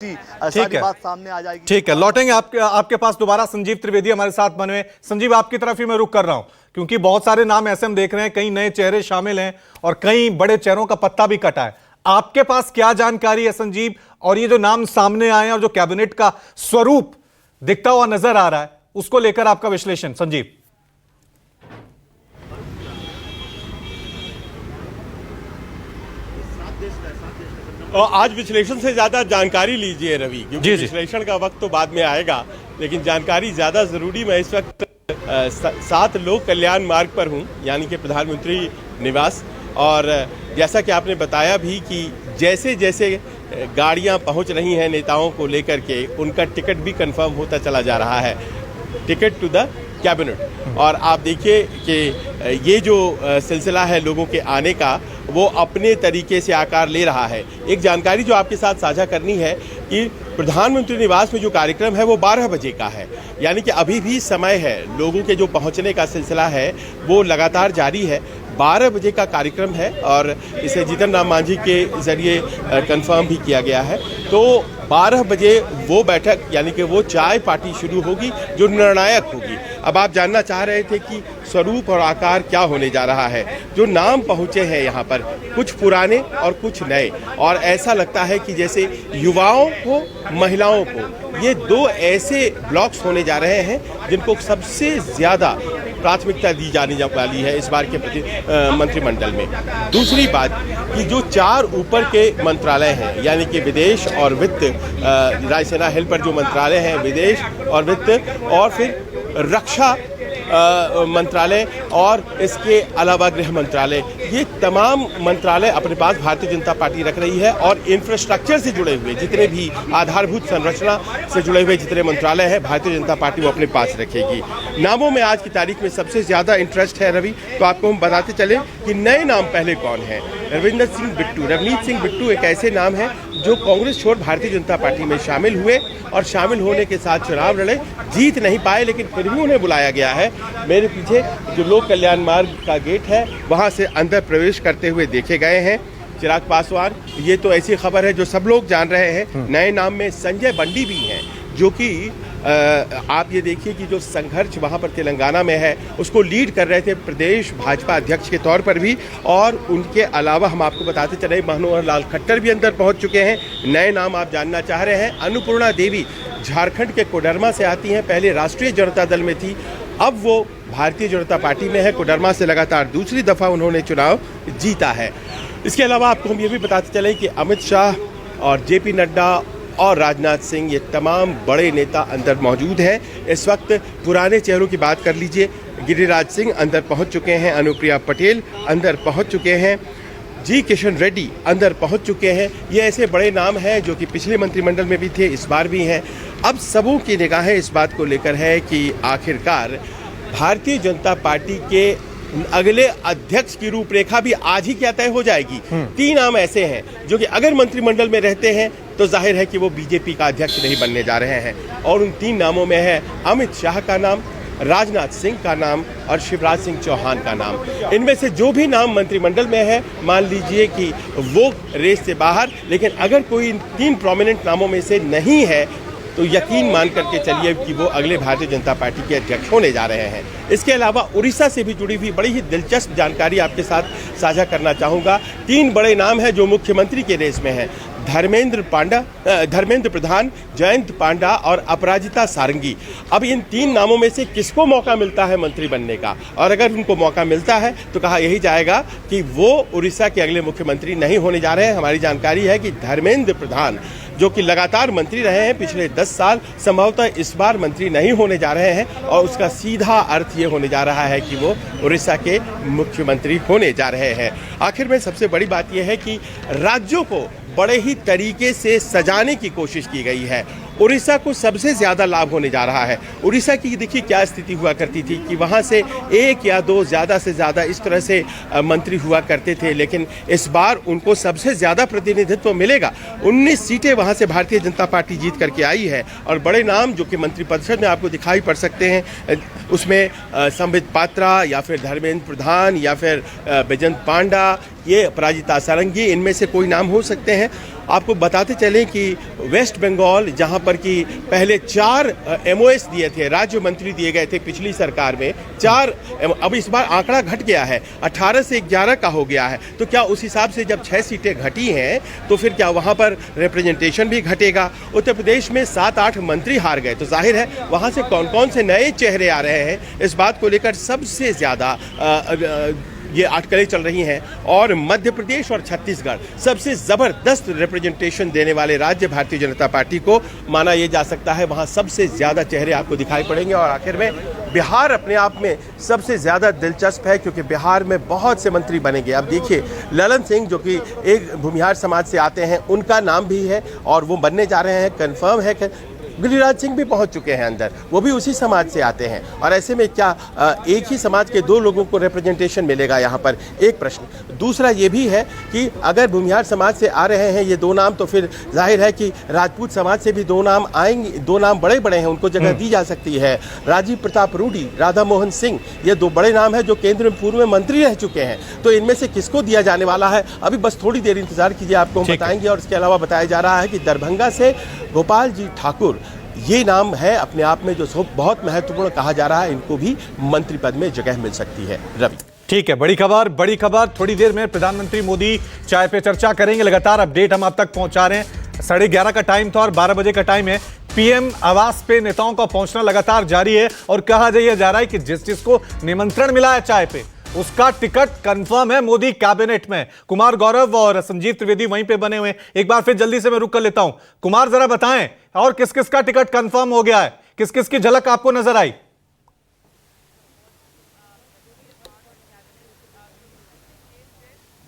सारी बात सामने आ जाएगी। ठीक है, लौटेंगे आपके पास दोबारा। संजीव त्रिवेदी हमारे साथ बने हुए। संजीव, आपकी तरफ ही मैं रुक कर रहा हूं क्योंकि बहुत सारे नाम ऐसे हम देख रहे हैं, कई नए चेहरे शामिल हैं और कई बड़े चेहरों का पत्ता भी कटा है। आपके पास क्या जानकारी है संजीव, और ये जो नाम सामने आए हैं और जो कैबिनेट का स्वरूप दिखता हुआ नजर आ रहा है, उसको लेकर आपका विश्लेषण संजीव। और आज विश्लेषण से ज्यादा जानकारी लीजिए रवि, क्योंकि विश्लेषण का वक्त तो बाद में आएगा, लेकिन जानकारी ज्यादा जरूरी। मैं इस वक्त 7 लोक कल्याण मार्ग पर हूं, यानी कि प्रधानमंत्री निवास। और जैसा कि आपने बताया भी कि जैसे जैसे गाड़ियां पहुंच रही हैं नेताओं को लेकर के, उनका टिकट भी कंफर्म होता चला जा रहा है, टिकट टू द कैबिनेट। और आप देखिए कि ये जो सिलसिला है लोगों के आने का, वो अपने तरीके से आकार ले रहा है। एक जानकारी जो आपके साथ साझा करनी है कि प्रधानमंत्री निवास में जो कार्यक्रम है वो 12 बजे का है, यानी कि अभी भी समय है। लोगों के जो पहुंचने का सिलसिला है वो लगातार जारी है। 12 बजे का कार्यक्रम है और इसे जीतन राम मांझी के जरिए कंफर्म भी किया गया है। तो 12 बजे वो बैठक, यानी कि वो चाय पार्टी शुरू होगी जो निर्णायक होगी। अब आप जानना चाह रहे थे कि स्वरूप और आकार क्या होने जा रहा है। जो नाम पहुंचे हैं यहाँ पर, कुछ पुराने और कुछ नए, और ऐसा लगता है कि जैसे युवाओं को, महिलाओं को, ये 2 ऐसे ब्लॉक्स होने जा रहे हैं जिनको सबसे ज्यादा प्राथमिकता दी जाने वाली है इस बार के मंत्रिमंडल में। दूसरी बात कि जो 4 ऊपर के मंत्रालय हैं, यानी कि विदेश और वित्त, रायसेना हिल पर जो मंत्रालय हैं, विदेश और वित्त, और फिर रक्षा मंत्रालय, और इसके अलावा गृह मंत्रालय, ये तमाम मंत्रालय अपने पास भारतीय जनता पार्टी रख रही है। और इंफ्रास्ट्रक्चर से जुड़े हुए जितने भी आधारभूत संरचना से जुड़े हुए जितने मंत्रालय हैं, भारतीय जनता पार्टी वो अपने पास रखेगी। नामों में आज की तारीख में सबसे ज्यादा इंटरेस्ट है रवि, तो आपको हम बताते चले कि नए नाम पहले कौन है। रविंदर सिंह बिट्टू, रवनीत सिंह बिट्टू एक ऐसे नाम है जो कांग्रेस छोड़ भारतीय जनता पार्टी में शामिल हुए और शामिल होने के साथ चुनाव लड़े, जीत नहीं पाए, लेकिन फिर भी उन्हें बुलाया गया है। मेरे पीछे जो लोक कल्याण मार्ग का गेट है, वहां से अंदर प्रवेश करते हुए देखे गए हैं चिराग पासवान। ये तो ऐसी खबर है जो सब लोग जान रहे हैं। नए नाम में संजय बंडी भी हैं, जो कि आप ये देखिए कि जो संघर्ष वहाँ पर तेलंगाना में है उसको लीड कर रहे थे प्रदेश भाजपा अध्यक्ष के तौर पर भी। और उनके अलावा हम आपको बताते चले, मनोहर लाल खट्टर भी अंदर पहुँच चुके हैं। नए नाम आप जानना चाह रहे हैं, अन्नपूर्णा देवी झारखंड के कोडरमा से आती हैं, पहले राष्ट्रीय जनता दल में थी, अब वो भारतीय जनता पार्टी में है। कोडरमा से लगातार दूसरी दफा उन्होंने चुनाव जीता है। इसके अलावा आपको हम ये भी बताते चले कि अमित शाह और जेपी नड्डा और राजनाथ सिंह, ये तमाम बड़े नेता अंदर मौजूद हैं। इस वक्त पुराने चेहरों की बात कर लीजिए, गिरिराज सिंह अंदर पहुंच चुके हैं, अनुप्रिया पटेल अंदर पहुंच चुके हैं, जी किशन रेड्डी अंदर पहुंच चुके हैं। ये ऐसे बड़े नाम हैं जो कि पिछले मंत्रिमंडल में भी थे, इस बार भी हैं। अब सबों की निगाहें इस बात को लेकर है कि आखिरकार भारतीय जनता पार्टी के अगले अध्यक्ष की रूपरेखा भी आज ही क्या तय हो जाएगी। 3 नाम ऐसे हैं जो कि अगर मंत्रिमंडल में रहते हैं तो जाहिर है कि वो बीजेपी का अध्यक्ष नहीं बनने जा रहे हैं। और उन 3 नामों में है अमित शाह का नाम, राजनाथ सिंह का नाम और शिवराज सिंह चौहान का नाम। इनमें से जो भी नाम मंत्रिमंडल में है, मान लीजिए कि वो रेस से बाहर, लेकिन अगर कोई इन 3 प्रोमिनेंट नामों में से नहीं है तो यकीन मान करके चलिए कि वो अगले भारतीय जनता पार्टी के अध्यक्ष होने जा रहे हैं। इसके अलावा उड़ीसा से भी जुड़ी हुई बड़ी ही दिलचस्प जानकारी आपके साथ साझा करना चाहूँगा। 3 बड़े नाम हैं जो मुख्यमंत्री के रेस में हैं, धर्मेंद्र प्रधान, जयंत पांडा और अपराजिता सारंगी। अब इन 3 नामों में से किसको मौका मिलता है मंत्री बनने का, और अगर उनको मौका मिलता है तो कहा यही जाएगा कि वो उड़ीसा के अगले मुख्यमंत्री नहीं होने जा रहे हैं। हमारी जानकारी है कि धर्मेंद्र प्रधान, जो कि लगातार मंत्री रहे हैं पिछले 10 साल, संभवतः इस बार मंत्री नहीं होने जा रहे हैं। और उसका सीधा अर्थ ये होने जा रहा है कि वो उड़ीसा के मुख्यमंत्री होने जा रहे हैं। आखिर में सबसे बड़ी बात यह है कि राज्यों को बड़े ही तरीके से सजाने की कोशिश की गई है। उड़ीसा को सबसे ज़्यादा लाभ होने जा रहा है। उड़ीसा की देखिए क्या स्थिति हुआ करती थी कि वहाँ से 1 या 2 ज़्यादा से ज़्यादा इस तरह से मंत्री हुआ करते थे, लेकिन इस बार उनको सबसे ज़्यादा प्रतिनिधित्व मिलेगा। 19 सीटें वहाँ से भारतीय जनता पार्टी जीत करके आई है। और बड़े नाम जो कि मंत्रिपरिषद में आपको दिखाई पड़ सकते हैं, उसमें संबित पात्रा या फिर धर्मेंद्र प्रधान या फिर बैजंत पांडा, ये अपराजिता सारंगी, इनमें से कोई नाम हो सकते हैं। आपको बताते चले कि वेस्ट बंगाल, जहां पर कि पहले 4 MOS दिए थे, राज्य मंत्री दिए गए थे पिछली सरकार में 4, अब इस बार आंकड़ा घट गया है, 18 से 11 का हो गया है। तो क्या उस हिसाब से जब 6 सीटें घटी हैं तो फिर क्या वहां पर रिप्रेजेंटेशन भी घटेगा? उत्तर प्रदेश में 7-8 मंत्री हार गए, तो जाहिर है वहां से कौन कौन से नए चेहरे आ रहे हैं, इस बात को लेकर सबसे ज्यादा ये अटकलें चल रही हैं। और मध्य प्रदेश और छत्तीसगढ़ सबसे जबरदस्त रिप्रेजेंटेशन देने वाले राज्य भारतीय जनता पार्टी को माना यह जा सकता है, वहां सबसे ज्यादा चेहरे आपको दिखाई पड़ेंगे। और आखिर में बिहार अपने आप में सबसे ज्यादा दिलचस्प है, क्योंकि बिहार में बहुत से मंत्री बनेंगे। अब देखिए, ललन सिंह जो कि एक भूमिहार समाज से आते हैं, उनका नाम भी है और वो बनने जा रहे हैं, कंफर्म है। गिरिराज सिंह भी पहुंच चुके हैं अंदर, वो भी उसी समाज से आते हैं। और ऐसे में क्या एक ही समाज के 2 लोगों को रिप्रेजेंटेशन मिलेगा यहाँ पर? एक प्रश्न। दूसरा ये भी है कि अगर भूमिहार समाज से आ रहे हैं ये 2 नाम, तो फिर जाहिर है कि राजपूत समाज से भी 2 नाम आएंगे। 2 नाम बड़े बड़े हैं, उनको जगह दी जा सकती है। राजीव प्रताप रूडी, राधा मोहन सिंह, ये 2 बड़े नाम हैं जो केंद्र में पूर्व में मंत्री रह चुके हैं। तो इनमें से किसको दिया जाने वाला है, अभी बस थोड़ी देर इंतजार कीजिए, आपको हम बताएंगे। और इसके अलावा बताया जा रहा है कि दरभंगा से गोपाल जी ठाकुर, ये नाम है अपने आप में जो बहुत महत्वपूर्ण कहा जा रहा है, इनको भी मंत्री पद में जगह मिल सकती है। रवि, ठीक है, बड़ी खबर। थोड़ी देर में प्रधानमंत्री मोदी चाय पे चर्चा करेंगे। लगातार अपडेट हम आप तक पहुंचा रहे हैं। 11:30 का टाइम था और 12 बजे का टाइम है। पीएम आवास पे नेताओं का पहुंचना लगातार जारी है और कहा जा रहा है कि जिसको निमंत्रण मिला है चाय पे, उसका टिकट कंफर्म है मोदी कैबिनेट में। कुमार गौरव और संजीव त्रिवेदी वहीं पे बने हुए हैं। एक बार फिर जल्दी से मैं रुक कर लेता हूं। कुमार, जरा बताएं और किस किस का टिकट कंफर्म हो गया है, किस किस की झलक आपको नजर आई?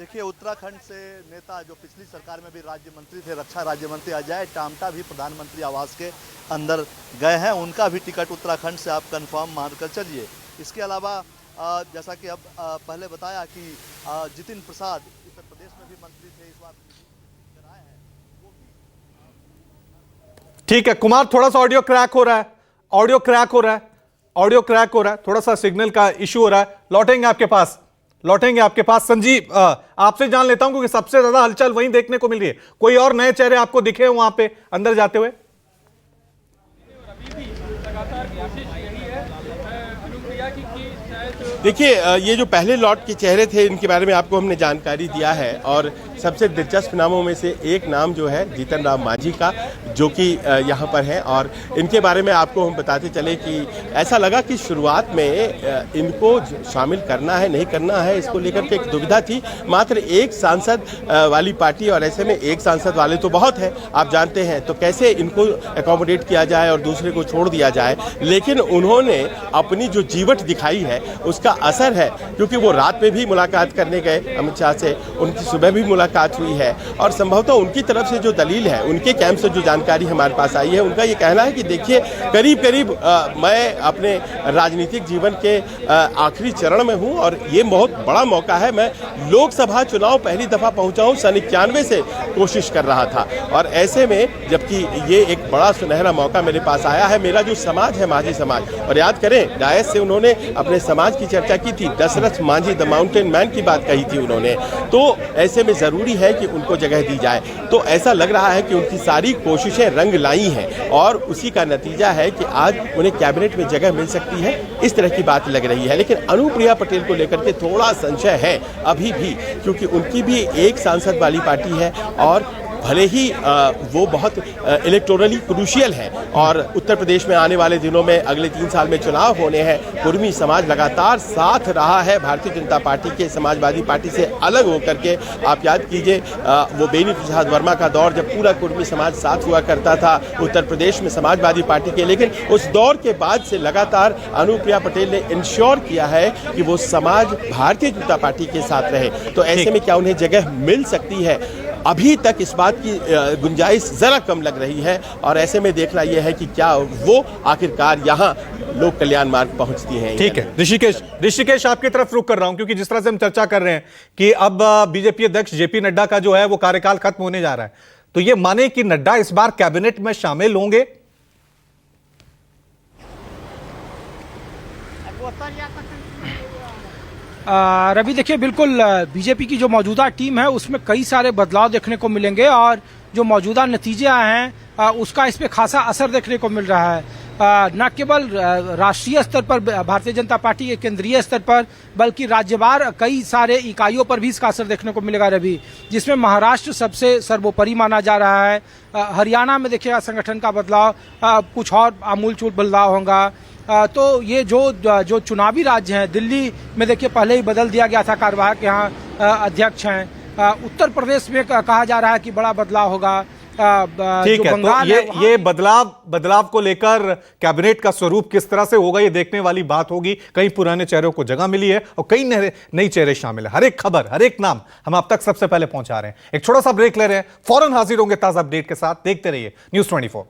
देखिए, उत्तराखंड से नेता जो पिछली सरकार में भी राज्य मंत्री थे, रक्षा राज्य मंत्री अजय टामटा भी प्रधानमंत्री आवास के अंदर गए हैं। उनका भी टिकट उत्तराखंड से आप कंफर्म मानकर चलिए। इसके अलावा जैसा कि अब पहले बताया कि जितिन प्रसाद उत्तर प्रदेश में भी मंत्री थे, इस बार कराए हैं वो भी। ठीक है कुमार, थोड़ा सा ऑडियो क्रैक हो रहा है, थोड़ा सा सिग्नल का इशू हो रहा है। लौटेंगे आपके पास। संजीव, आपसे जान लेता हूं क्योंकि सबसे ज्यादा हलचल वहीं देखने को मिल रही है। कोई और नए चेहरे आपको दिखे वहां पे अंदर जाते हुए? देखिए, ये जो पहले लॉट के चेहरे थे इनके बारे में आपको हमने जानकारी दिया है। और सबसे दिलचस्प नामों में से एक नाम जो है जीतन राम मांझी का, जो कि यहाँ पर है। और इनके बारे में आपको हम बताते चले कि ऐसा लगा कि शुरुआत में इनको शामिल करना है नहीं करना है, इसको लेकर के एक दुविधा थी। मात्र एक सांसद वाली पार्टी, और ऐसे में एक सांसद वाले तो बहुत है, आप जानते हैं, तो कैसे इनको एकोमोडेट किया जाए और दूसरे को छोड़ दिया जाए। लेकिन उन्होंने अपनी जो जीवट दिखाई है उसका असर है, क्योंकि वो रात में भी मुलाकात करने गए अमित शाह से, उनकी सुबह भी मुलाकात हुई है। और संभवतः उनकी तरफ से जो दलील है, उनके कैंप से जो जानकारी हमारे पास आई है, उनका ये कहना है कि देखिए, करीब करीब मैं अपने राजनीतिक जीवन के आखिरी चरण में हूं और ये बहुत बड़ा मौका है। मैं लोकसभा चुनाव पहली दफा पहुंचा हूं, सन 91 से कोशिश कर रहा था। और ऐसे में जबकि ये एक बड़ा सुनहरा मौका मेरे पास आया है, मेरा जो समाज है मांझी समाज, और याद करें डायस से उन्होंने अपने समाज की चर्चा की थी, Dashrath Manjhi the mountain man की बात कही थी उन्होंने। तो ऐसे में जरूरी है कि उनको जगह दी जाए। तो ऐसा लग रहा है कि उनकी सारी कोशिशें रंग लाई हैं और उसी का नतीजा है कि आज उन्हें कैबिनेट में जगह मिल सकती है, इस तरह की बात लग रही है। लेकिन अनुप्रिया पटेल को लेकर के थोड़ा संशय है अभी भी, क्योंकि उनकी भी एक सांसद वाली पार्टी है और भले ही वो बहुत इलेक्टोरली क्रूशियल है। और उत्तर प्रदेश में आने वाले दिनों में अगले 3 साल में चुनाव होने हैं। कुर्मी समाज लगातार साथ रहा है भारतीय जनता पार्टी के, समाजवादी पार्टी से अलग होकर के। आप याद कीजिए वो बेनी प्रसाद वर्मा का दौर, जब पूरा कुर्मी समाज साथ हुआ करता था उत्तर प्रदेश में समाजवादी पार्टी के। लेकिन उस दौर के बाद से लगातार अनुप्रिया पटेल ने इंश्योर किया है कि वो समाज भारतीय जनता पार्टी के साथ रहे। तो ऐसे में क्या उन्हें जगह मिल सकती है? अभी तक इस बात की गुंजाइश जरा कम लग रही है। और ऐसे में देखना यह है कि क्या वो आखिरकार यहाँ लोक कल्याण मार्ग पहुंचती हैं। ठीक है ऋषिकेश, आपकी तरफ रुक कर रहा हूं क्योंकि जिस तरह से हम चर्चा कर रहे हैं कि अब बीजेपी अध्यक्ष जेपी नड्डा का जो है वो कार्यकाल खत्म होने जा रहा है, तो ये माने कि नड्डा इस बार कैबिनेट में शामिल होंगे? रवि, देखिए, बिल्कुल बीजेपी की जो मौजूदा टीम है उसमें कई सारे बदलाव देखने को मिलेंगे। और जो मौजूदा नतीजे आए हैं उसका इस पे खासा असर देखने को मिल रहा है। न केवल राष्ट्रीय स्तर पर भारतीय जनता पार्टी के केंद्रीय स्तर पर, बल्कि राज्यवार कई सारे इकाइयों पर भी इसका असर देखने को मिलेगा रवि, जिसमें महाराष्ट्र सबसे सर्वोपरि माना जा रहा है। हरियाणा में देखिएगा संगठन का बदलाव, कुछ और आमूलचूल बदलाव होगा। तो ये जो चुनावी राज्य हैं, दिल्ली में देखिए पहले ही बदल दिया गया था, कार्यवाहक यहाँ अध्यक्ष हैं। उत्तर प्रदेश में कहा जा रहा है कि बड़ा बदलाव होगा। ठीक है, तो ये बदलाव को लेकर कैबिनेट का स्वरूप किस तरह से होगा, ये देखने वाली बात होगी। कई पुराने चेहरों को जगह मिली है और कई नई चेहरे शामिल है। हर एक खबर, हर एक नाम हम आप तक सबसे पहले पहुंचा रहे हैं। एक छोटा सा ब्रेक ले रहे हैं, फौरन हाजिर होंगे ताजा अपडेट के साथ। देखते रहिए News 24।